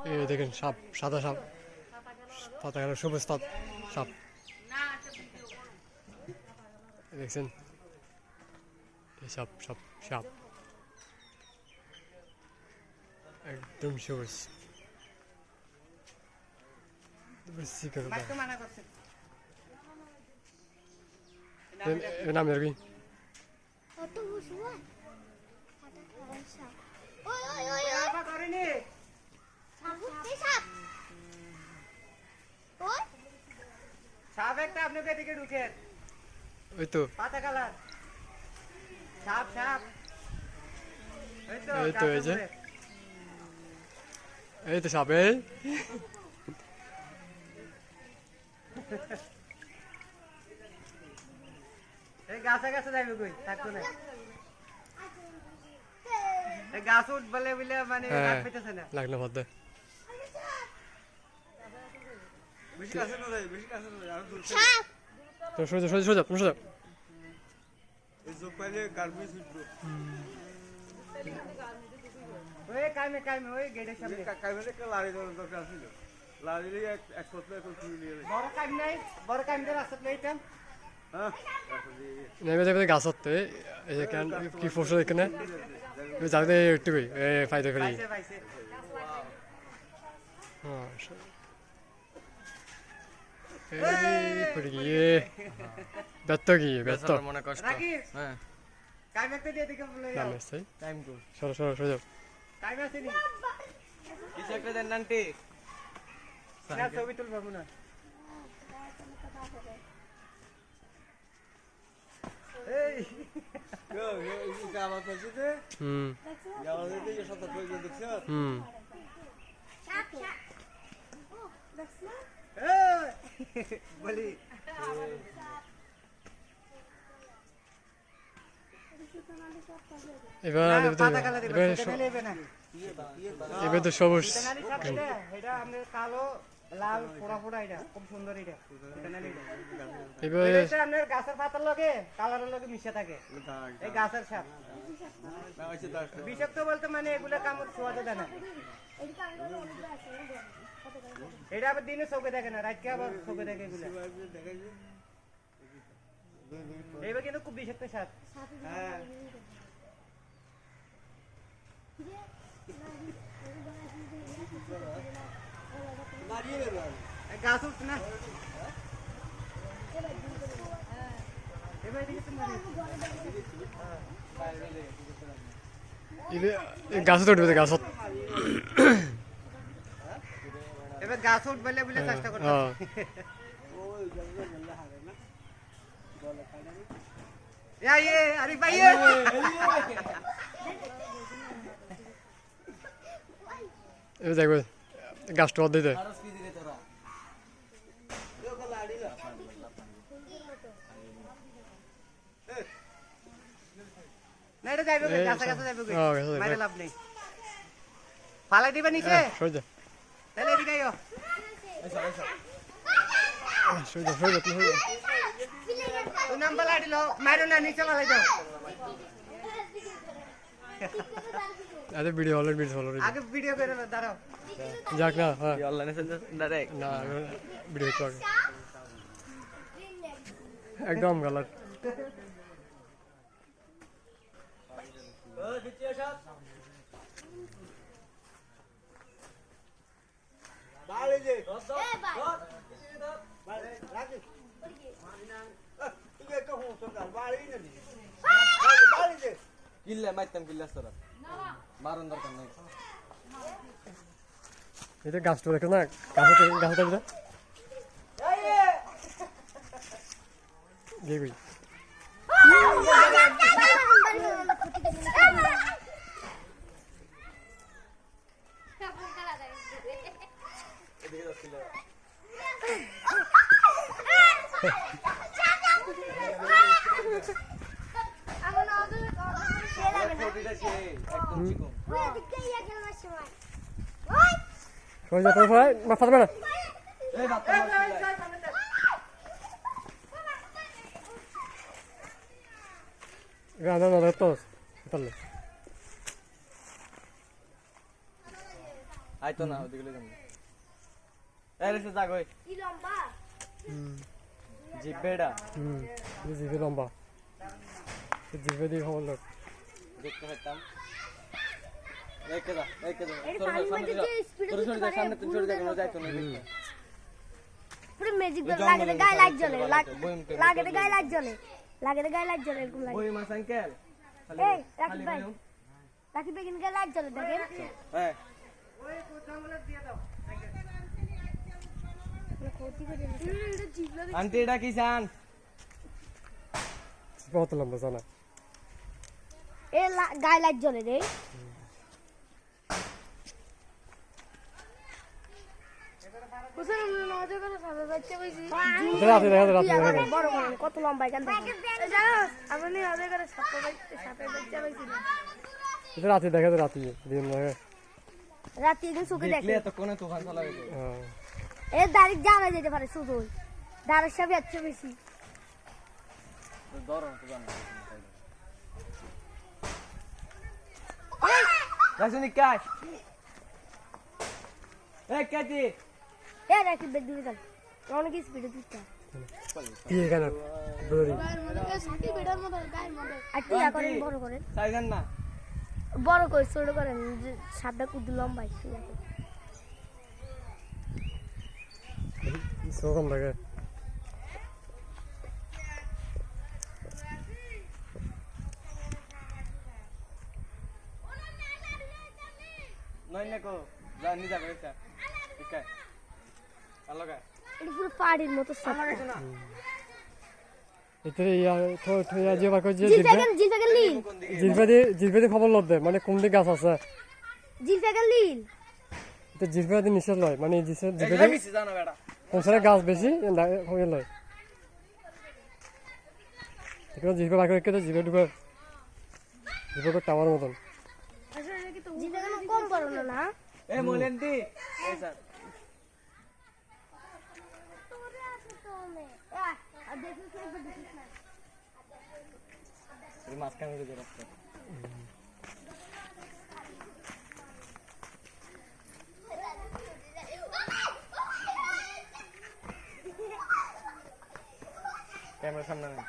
এই দেখেন সাপ, সাদা সাপ, পাতা কালো সবুজ সাপ দেখছেন, এই সাপ সাপ সাপ একদম সবুজ। নাম কি? সাপ একটা আপনাকে এদিকে ঢুকে ওই তো পাতা কালার সাপ সাপ এই তো এই যে এই তো সাপ এই গাছে গাছে যাইবে কই থাকতো না এই গাছ উঠ বলে বলে মানে লাগ পেতেছে না লাগলো পদ্মা বেশি কাছে না যাই বেশি কাছে না যাই আর দূর সাপ তো সোজা এই যোগ পাইলে গার্মি ছুটবো ওই কাইমে ওই গেটের সামনে কাইমে একটা লাড়ি দেওয়ার দরকার ছিল লাড়িলে এক পত্র এখন তুলে নিয়ে যাবে বড় কাইম নাই বড় কাইমদের রাস্তা লইতাম হ্যাঁ নেমে যাবে গাছ হতে এই যে কেন কি ফসল এখানে যাবে একটু ফায়দা করি পাইছে হ্যাঁ এই পড়ে গিয়ে ব্যর্থ মনে কষ্ট রাকি হ্যাঁ কাইম একটা দিয়ে দিকে বলে যাও নাম এসছে টাইম কো সরো কাইম আছে নি কিছু একটা দেন আন্টি না ছবি তুলবো না এই এটা আমার কাছে যে আমাদের দিকে সব কই দেখছ বলি এবার তো সবুজ এটা আমরা কালো লাল ফোড়া ফোড়া এটা খুব সুন্দর এটা এবার আপনার গাছের পাতার লগে কালারের লগে মিশে থাকে এই গাছের সাপ বিষাক্ত বলতে মানে এগুলা কামড় ছোঁয়াতে দেয় না এটা আবার দিনে চোখে দেখে না রাতকে আবার চোখে দেখে এগুলা এইবার কিন্তু খুব বিষাক্ত সাপ হ্যাঁ গাছ উঠছে না গাছত উঠবে গাছত এবার গাছ উঠবে বলে চেষ্টা করতে আরে ভাই এবার দেখবে গাছটা অর্ধে দেয় না এটা যাইবে গাছে গাছে যাইবে মাইরে লাভ নেই ফালাই দিবা নিচে সোজা তাহলে এদিকে আইও সোজা তুই নাম্বার লাড়িলো মাইরো না নিচে ফালাই দাও আরে ভিডিও অলরেডি আগে ভিডিও করে দাঁড়াও যাক না হ্যাঁ অনলাইনে চলছে ডাইরেক্ট না ভিডিও তো আগে একদম গলত কিল্লে মাইতাম কিল্লে তোরা মারন দরকার নাই এটা গাছটা দেখো না গাছটা গিয়ে কই এদিকে যাচ্ছিল সোজা তো ভাই মাথা দেবে না এই বাপ না তো তাহলে আইতো না ওদিকে লই যাম এই রে যাগ ওই জিবেডা জিভে লম্বা জিভে দিয়ে খবর লোক দেখতে পেতাম রেখে যা তোর সামনে তুই সরে যা কোনো যাইতো না পুরো ম্যাজিক বল লাগে রে গায়ে লাইট জ্বলে লাগে রে গায়ে লাইট জ্বলে এরকম লাগে ওই মাস আঙ্কেল এই রাকিব ভাই কিন্তু গায়ে লাইট জ্বলে দেখেন হ্যাঁ ওই জঙ্গলে দিয়ে দাও ক্ষতি করে এটা জিবলা আন্টি এটা কি চান কত লম্বা জানা এ গায়ে লাইট জ্বলে রে রাতে দেখা বড় কত লম্বা এখান থেকে এটা রাতে দেখা তো রাতে দিন লাগে রাতে একদিন চোখে দেখলে দেখে এত কোনে তুফান চালাবে এ দাঁড়িয়ে জানা যেতে পারে শুধু দাঁড়ের সাথে এত বেশি ধরো তো জানো রাজনী কাজ এই কাটি এ রাকিব বেদ দূরে যান অনেক স্পিডে দিতে কি এখানে দড়ি আর টিয়া করেন বড় করেন সাইজান না বড় করে ছোট করেন সাতটা কুদু লম্বাই সরম লাগে নয় না কো যা নি যা করে ঠিক আছে আলো কা এটা পুরো পাড়ির মতো এতে ইয়া তো ইয়া যে বাকো যে জিলফাকে লীল জিভে দিয়ে খবর লদ মানে কোন দিকে গাছ আছে জিলফাকে লীল তো জিভে দিয়ে নিষেধ লয় মানে জিভে এটা দিয়ে মিছি জানো বেটা কোন সারে গাছ বেশি হয়ে লয় এখানে জিভে বাকো রেখে তো জিভে ঢুকে জিভে টাওয়ার মতন জিলফাকে কম বড় না এ মোলেন্টি এই স্যার এই মাঝখানে দিয়ে রাখতে ক্যামেরা সামনে নেই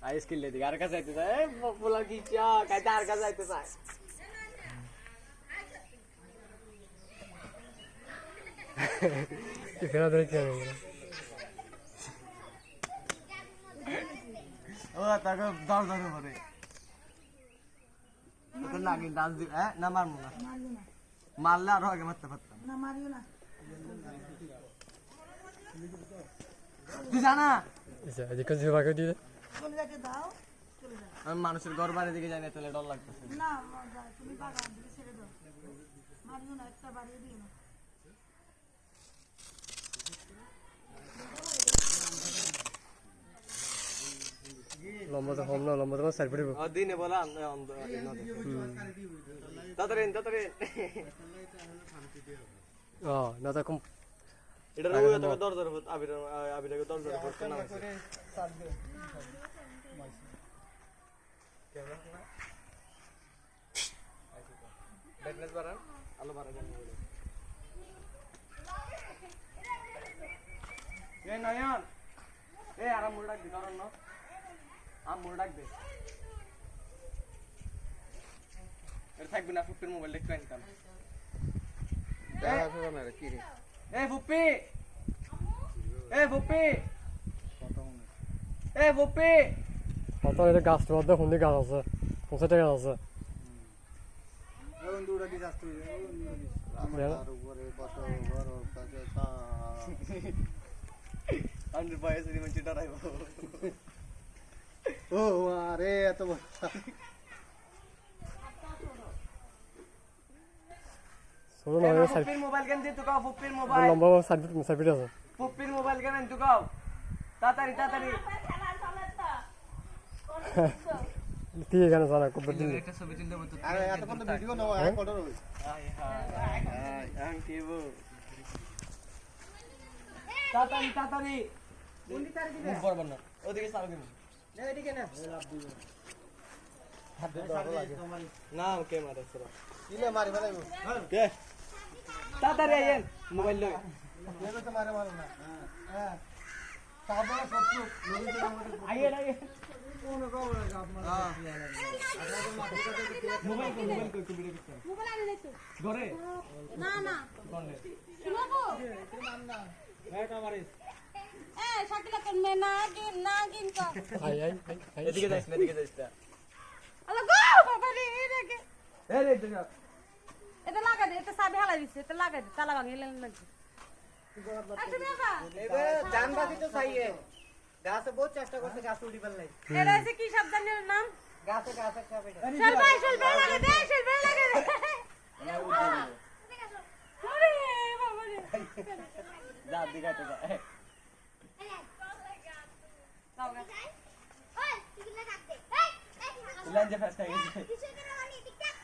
আইস কিল্লে দিকে আর কাছে যাইতে চায় বলা কি চা কাইতে আর কাছে যাইতে চায় এখানে দেখি ও তাকে দর দর করে তো নাকি ডান্স দি না মারমু না মারলে আরো আগে মারতে পারতাম না মারিও না তুই জানা এদিকে জিভে বাকো দিয়ে আমি মানুষের ঘর বাড়ি দিকে যাই না তাহলে ডর লাগতেছে লম্বা তো কম না লম্বা তো সাইড পড়িব দিনে বলা তাড়াতাড়ি না তো কম এটা দর দর আবিরাকে দর দর করতে না ব্রাইটনেস বাড়ান আলো বাড়ান এই নয়ন এই আরাম মুড় ডাক দি ধরন না আম মুড় ডাক দে এর থাকবি না ফুপির মোবাইল দেখতে আনতাম এই ফুপি এই ফুপি এই ফুপি কত এটা গাছ তো কোন দিকে গাছ আছে কোন সাইডে গাছ আছে আন্ডার বয়স এর মধ্যে ডরাইবো ও আরে এত ছোট না সাইড ফুপির মোবাইল কেন দিতে কাও ফুপির মোবাইল লম্বা সাইড আছে ফুপির মোবাইল কেন দিতে কাও তাড়াতাড়ি ঠিক আছে জানা খুব দিন একটা ছবি তুলতে বলতো আরে এত কোন ভিডিও নাও আই কত রই হাই হাই আঙ্কিবো তাড়াতাড়ি কোনটি তার দিবে মুখ বরাবর না ওদিকে সারা দিন না এদিকে না না কে মারে সরা ইলে মারি ফেলাইব কে তাড়াতাড়ি আইয়েন মোবাইল লই এবে তো মারে মারো না হ্যাঁ সাবধান সত্যি নদীতে আমাদের আইয়েন আইয়েন কোন খবর আছে আপনার মোবাইল কই ভিডিও করতে মোবাইল আনি নাই তো ঘরে না না কোনে শুনবো হ্যাঁ কামারিস এ শাকিলা কেন মে না গিন কা আই আই আই এদিকে যাইস না এদিকে যাইস না আল্লাহ গো বাবা রে এটাকে এই রে তুই এটা লাগা দে এটা সাবি হালা দিছে এটা লাগা দে তালা ভাঙিয়ে লাগছে আচ্ছা বাবা এবে জানবাসী তো চাইয়ে গাছে বহুত চেষ্টা করছে গাছ উড়ি পারলাই এটা আছে কি শব্দের নাম গাছে গাছে খাবে শলবা লাগা দে আরে বাবা রে যা দিগাতে যা দাওগা ওই টিকিলা কাটতে এই লাঞ্জে ফাস্ট হয়ে গেছে কিছু কেন মানে টিকটক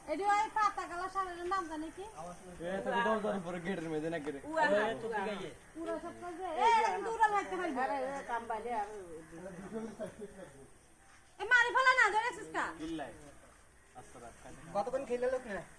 এডি ওই পাতা গালা শালের নাম জানি কি এ তো দৌড় দৌড় পরে গেটের মধ্যে না করে পুরো সব কাজে এ দূরা লাগতে পারবি আরে কাম বাইলে আর এ মারি ফেলা না ধরেছিস কা ইল্লাই আসরা কতক্ষণ খেলে লোক না